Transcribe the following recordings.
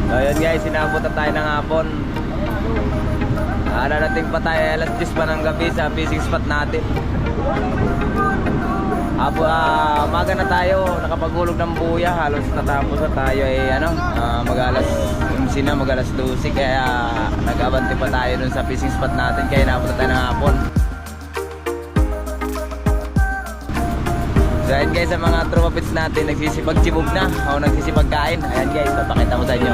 So yun guys, sinabot na tayo ng hapon. Narating pa tayo alas 10 pa ng gabi sa fishing spot natin. Maga na tayo, nakapaghulog ng buya. Halos natapos na tayo mag-alas 12, kaya nag-abante pa tayo dun sa fishing spot natin, kaya nabot na tayo ng hapon. So ayan guys, sa mga tropa pits natin, nagsisipag-sibog na o nagsisipag-kain. Ayan guys, papakita ko sa inyo.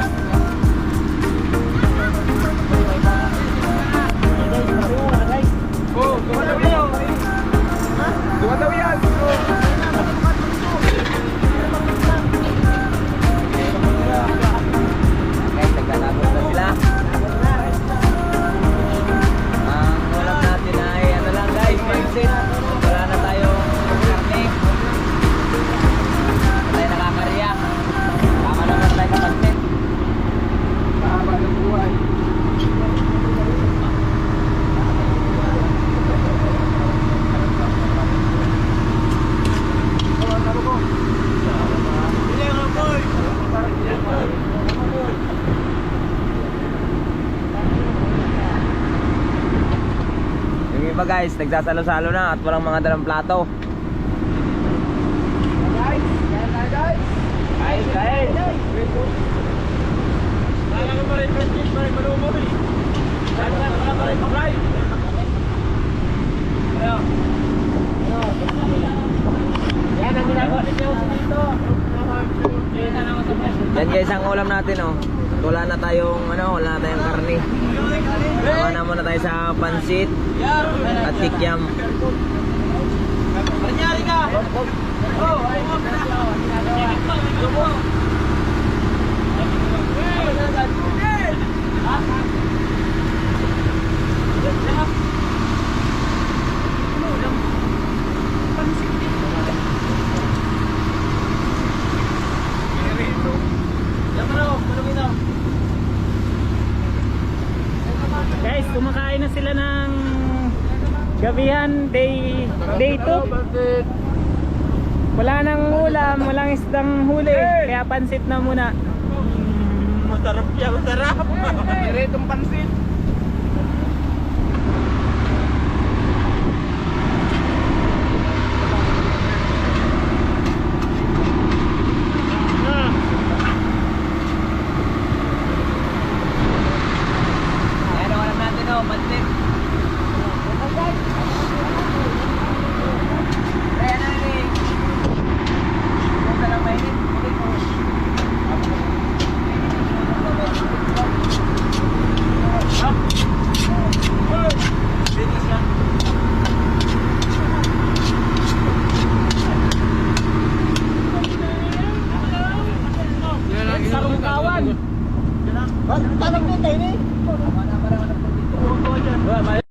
Oh, tumataw yan! Tumataw yan! Guys, nagtatapos na sila. Ang ulam natin ay ano lang guys, pansit. Wala na tayong karne. Tayo nakakariya. Tama naman tayo ka pansit. Mahaba ng buhay. Yung iba guys, nagsasalo-salo na at walang mga dalang plato. Yan guys, ang ulam natin oh. Wala na tayong karne. Tama na muna tayo sa pansit at tikyam. Guys, kumakain na sila ng gabihan, day 2. Wala nang ulam, walang isdang huli, kaya pansit na muna. Masarap yan, masarap! Diretong pansit! Ayan ang ulam natin oh, pansit. Ayan na rin. Basta lang mainit. Sarong kawan. Paano ko tayo ni?